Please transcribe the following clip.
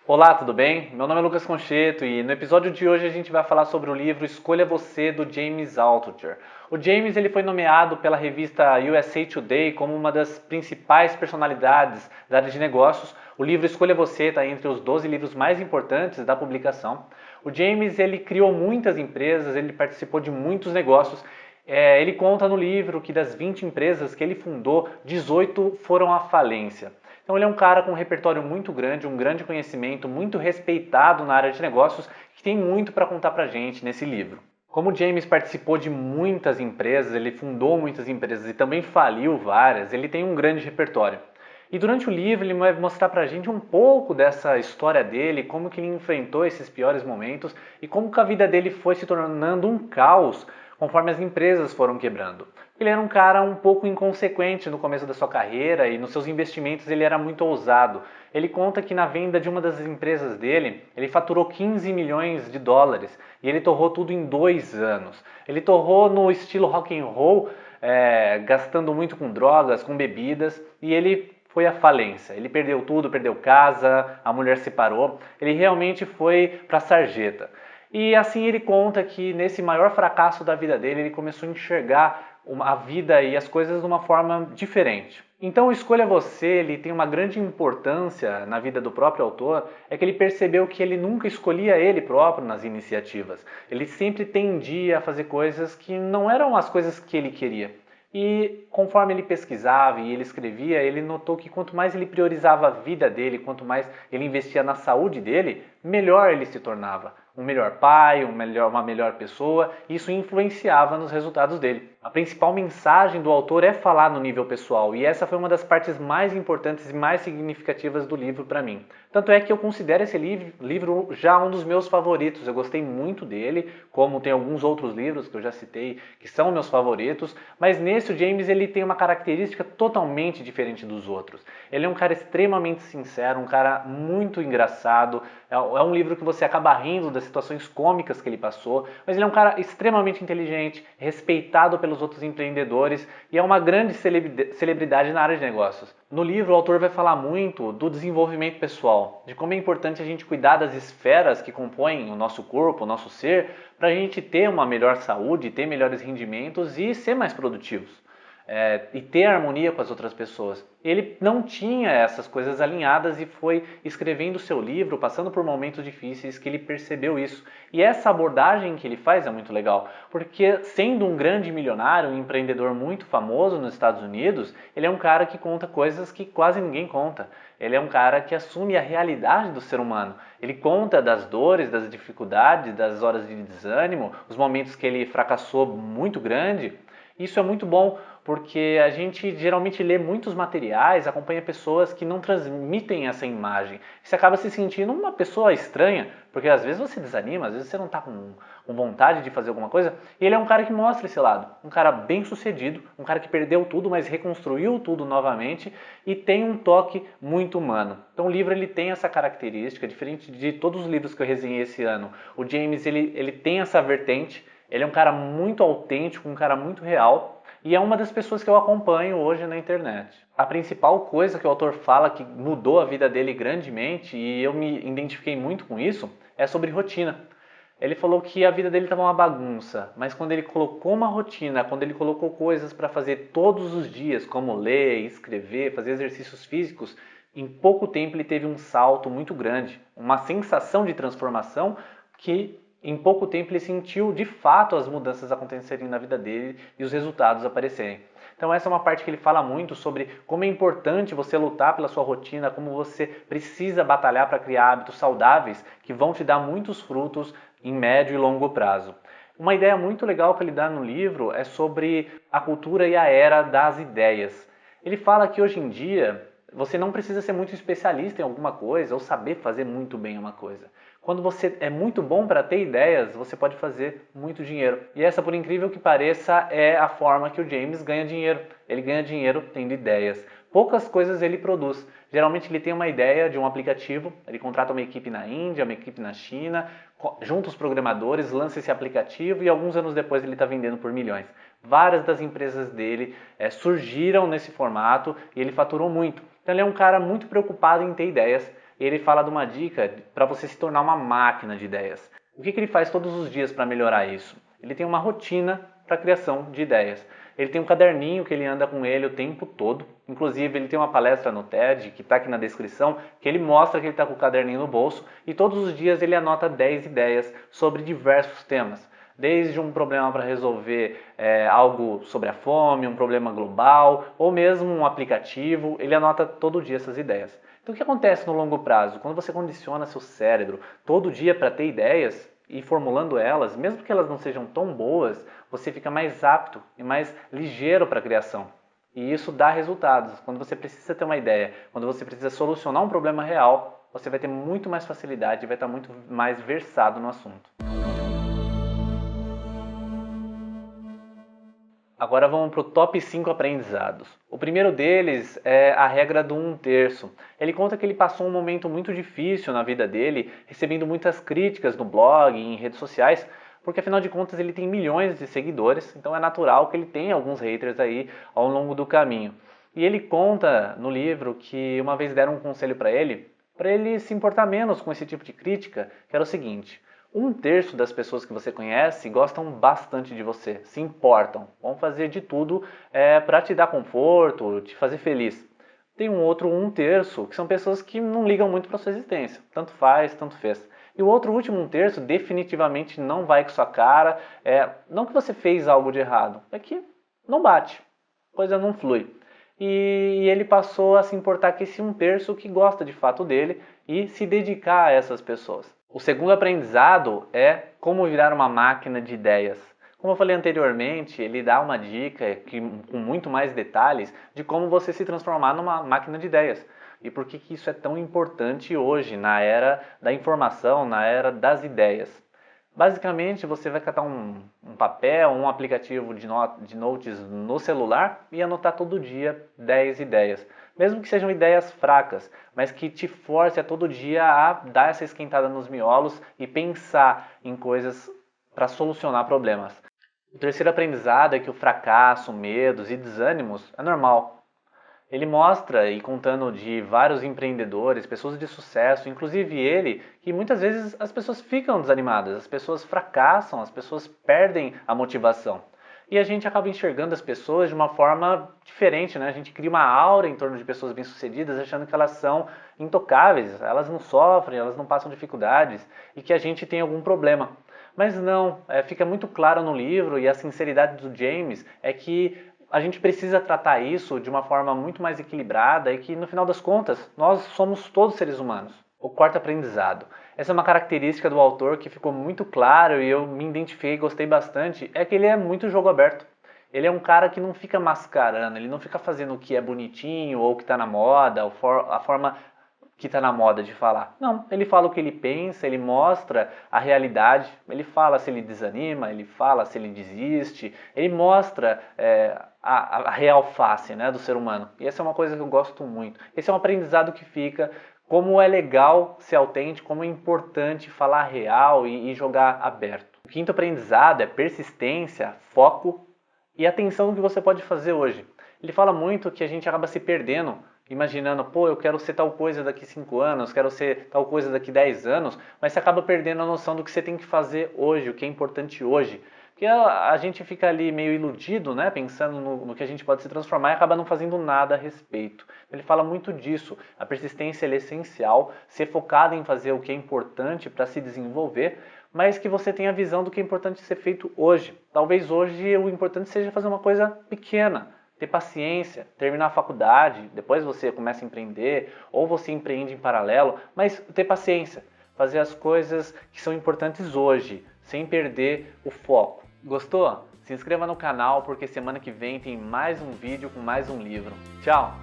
Olá, tudo bem? Meu nome é Lucas Concheto e no episódio de hoje a gente vai falar sobre o livro Escolha Você, do James Altucher. O James ele foi nomeado pela revista USA Today como uma das principais personalidades da área de negócios. O livro Escolha Você está entre os 12 livros mais importantes da publicação. O James ele criou muitas empresas, ele participou de muitos negócios. Ele conta no livro que das 20 empresas que ele fundou, 18 foram à falência. Então ele é um cara com um repertório muito grande, um grande conhecimento, muito respeitado na área de negócios, que tem muito para contar para a gente nesse livro. Como o James participou de muitas empresas, ele fundou muitas empresas e também faliu várias, ele tem um grande repertório. E durante o livro ele vai mostrar pra gente um pouco dessa história dele, como que ele enfrentou esses piores momentos e como que a vida dele foi se tornando um caos conforme as empresas foram quebrando. Ele era um cara um pouco inconsequente no começo da sua carreira e nos seus investimentos ele era muito ousado. Ele conta que na venda de uma das empresas dele, ele faturou 15 milhões de dólares e ele torrou tudo em 2 anos. Ele torrou no estilo rock and roll, gastando muito com drogas, com bebidas, e ele foi à falência. Ele perdeu tudo, perdeu casa, a mulher se separou. Ele realmente foi para a sarjeta. E assim ele conta que nesse maior fracasso da vida dele, ele começou a enxergar a vida e as coisas de uma forma diferente. Então, Escolha Você, ele tem uma grande importância na vida do próprio autor, é que ele percebeu que ele nunca escolhia ele próprio nas iniciativas. Ele sempre tendia a fazer coisas que não eram as coisas que ele queria. E conforme ele pesquisava e ele escrevia, ele notou que quanto mais ele priorizava a vida dele, quanto mais ele investia na saúde dele, melhor ele se tornava. Um melhor pai, uma melhor pessoa, isso influenciava nos resultados dele. A principal mensagem do autor é falar no nível pessoal, e essa foi uma das partes mais importantes e mais significativas do livro para mim. Tanto é que eu considero esse livro já um dos meus favoritos. Eu gostei muito dele, como tem alguns outros livros que eu já citei que são meus favoritos, mas nesse o James ele tem uma característica totalmente diferente dos outros. Ele é um cara extremamente sincero, um cara muito engraçado. É um livro que você acaba rindo das situações cômicas que ele passou, mas ele é um cara extremamente inteligente, respeitado pelos outros empreendedores e é uma grande celebridade na área de negócios. No livro, o autor vai falar muito do desenvolvimento pessoal, de como é importante a gente cuidar das esferas que compõem o nosso corpo, o nosso ser, para a gente ter uma melhor saúde, ter melhores rendimentos e ser mais produtivos. E ter harmonia com as outras pessoas. Ele não tinha essas coisas alinhadas e foi escrevendo o seu livro, passando por momentos difíceis, que ele percebeu isso. E essa abordagem que ele faz é muito legal, porque sendo um grande milionário, um empreendedor muito famoso nos Estados Unidos, ele é um cara que conta coisas que quase ninguém conta. Ele é um cara que assume a realidade do ser humano. Ele conta das dores, das dificuldades, das horas de desânimo, os momentos que ele fracassou muito grande. Isso é muito bom porque a gente geralmente lê muitos materiais, acompanha pessoas que não transmitem essa imagem. Você acaba se sentindo uma pessoa estranha, porque às vezes você desanima, às vezes você não está com vontade de fazer alguma coisa. E ele é um cara que mostra esse lado, um cara bem sucedido, um cara que perdeu tudo, mas reconstruiu tudo novamente e tem um toque muito humano. Então o livro ele tem essa característica, diferente de todos os livros que eu resenhei esse ano. O James ele tem essa vertente. Ele é um cara muito autêntico, um cara muito real e é uma das pessoas que eu acompanho hoje na internet. A principal coisa que o autor fala que mudou a vida dele grandemente e eu me identifiquei muito com isso é sobre rotina. Ele falou que a vida dele estava uma bagunça, mas quando ele colocou uma rotina, quando ele colocou coisas para fazer todos os dias, como ler, escrever, fazer exercícios físicos, em pouco tempo ele teve um salto muito grande, uma sensação de transformação que em pouco tempo ele sentiu de fato as mudanças acontecerem na vida dele e os resultados aparecerem. Então essa é uma parte que ele fala muito sobre como é importante você lutar pela sua rotina, como você precisa batalhar para criar hábitos saudáveis que vão te dar muitos frutos em médio e longo prazo. Uma ideia muito legal que ele dá no livro é sobre a cultura e a era das ideias. Ele fala que hoje em dia você não precisa ser muito especialista em alguma coisa ou saber fazer muito bem uma coisa. Quando você é muito bom para ter ideias, você pode fazer muito dinheiro. E essa, por incrível que pareça, é a forma que o James ganha dinheiro. Ele ganha dinheiro tendo ideias. Poucas coisas ele produz. Geralmente ele tem uma ideia de um aplicativo, ele contrata uma equipe na Índia, uma equipe na China, junta os programadores, lança esse aplicativo e alguns anos depois ele está vendendo por milhões. Várias das empresas dele surgiram nesse formato e ele faturou muito. Então ele é um cara muito preocupado em ter ideias. ele fala de uma dica para você se tornar uma máquina de ideias. O que ele faz todos os dias para melhorar isso? Ele tem uma rotina para a criação de ideias. Ele tem um caderninho que ele anda com ele o tempo todo. Inclusive, ele tem uma palestra no TED, que está aqui na descrição, que ele mostra que ele está com o caderninho no bolso e todos os dias ele anota 10 ideias sobre diversos temas. Desde um problema para resolver algo sobre a fome, um problema global, ou mesmo um aplicativo, ele anota todo dia essas ideias. Então o que acontece no longo prazo? Quando você condiciona seu cérebro todo dia para ter ideias e formulando elas, mesmo que elas não sejam tão boas, você fica mais apto e mais ligeiro para a criação. E isso dá resultados. Quando você precisa ter uma ideia, quando você precisa solucionar um problema real, você vai ter muito mais facilidade e vai estar muito mais versado no assunto. Agora vamos para o top 5 aprendizados. O primeiro deles é a regra do 1/3. Ele conta que ele passou um momento muito difícil na vida dele, recebendo muitas críticas no blog e em redes sociais, porque afinal de contas ele tem milhões de seguidores, então é natural que ele tenha alguns haters aí ao longo do caminho. E ele conta no livro que uma vez deram um conselho para ele se importar menos com esse tipo de crítica, que era o seguinte: 1/3 das pessoas que você conhece gostam bastante de você, se importam, vão fazer de tudo para te dar conforto, te fazer feliz. Tem um outro 1/3 que são pessoas que não ligam muito para sua existência, tanto faz, tanto fez. E o outro último 1/3 definitivamente não vai com sua cara, não que você fez algo de errado, é que não bate, a coisa não flui. E ele passou a se importar com esse 1/3 que gosta de fato dele e se dedicar a essas pessoas. O segundo aprendizado é como virar uma máquina de ideias. Como eu falei anteriormente, ele dá uma dica com muito mais detalhes de como você se transformar numa máquina de ideias. E por que isso é tão importante hoje, na era da informação, na era das ideias. Basicamente, você vai catar um papel, um aplicativo de notes no celular e anotar todo dia 10 ideias. Mesmo que sejam ideias fracas, mas que te force a todo dia a dar essa esquentada nos miolos e pensar em coisas para solucionar problemas. O terceiro aprendizado é que o fracasso, medos e desânimos é normal. Ele mostra, e contando de vários empreendedores, pessoas de sucesso, inclusive ele, que muitas vezes as pessoas ficam desanimadas, as pessoas fracassam, as pessoas perdem a motivação. E a gente acaba enxergando as pessoas de uma forma diferente, né? A gente cria uma aura em torno de pessoas bem-sucedidas, achando que elas são intocáveis, elas não sofrem, elas não passam dificuldades e que a gente tem algum problema. Mas não, fica muito claro no livro, e a sinceridade do James é que a gente precisa tratar isso de uma forma muito mais equilibrada e que, no final das contas, nós somos todos seres humanos. O quarto aprendizado. Essa é uma característica do autor que ficou muito claro e eu me identifiquei e gostei bastante, é que ele é muito jogo aberto. Ele é um cara que não fica mascarando, ele não fica fazendo o que é bonitinho ou o que está na moda, a forma que está na moda de falar. Não, ele fala o que ele pensa, ele mostra a realidade, ele fala se ele desanima, ele fala se ele desiste, ele mostra a real face, né, do ser humano. E essa é uma coisa que eu gosto muito. Esse é um aprendizado que fica, como é legal ser autêntico, como é importante falar real e jogar aberto. O quinto aprendizado é persistência, foco e atenção no que você pode fazer hoje. Ele fala muito que a gente acaba se perdendo, imaginando, pô, eu quero ser tal coisa daqui 5 anos, quero ser tal coisa daqui 10 anos, mas você acaba perdendo a noção do que você tem que fazer hoje, o que é importante hoje. Porque a gente fica ali meio iludido, né, pensando no que a gente pode se transformar e acaba não fazendo nada a respeito. Ele fala muito disso, a persistência é essencial, ser focado em fazer o que é importante para se desenvolver, mas que você tenha a visão do que é importante ser feito hoje. Talvez hoje o importante seja fazer uma coisa pequena, ter paciência, terminar a faculdade, depois você começa a empreender, ou você empreende em paralelo, mas ter paciência, fazer as coisas que são importantes hoje, sem perder o foco. Gostou? Se inscreva no canal porque semana que vem tem mais um vídeo com mais um livro. Tchau!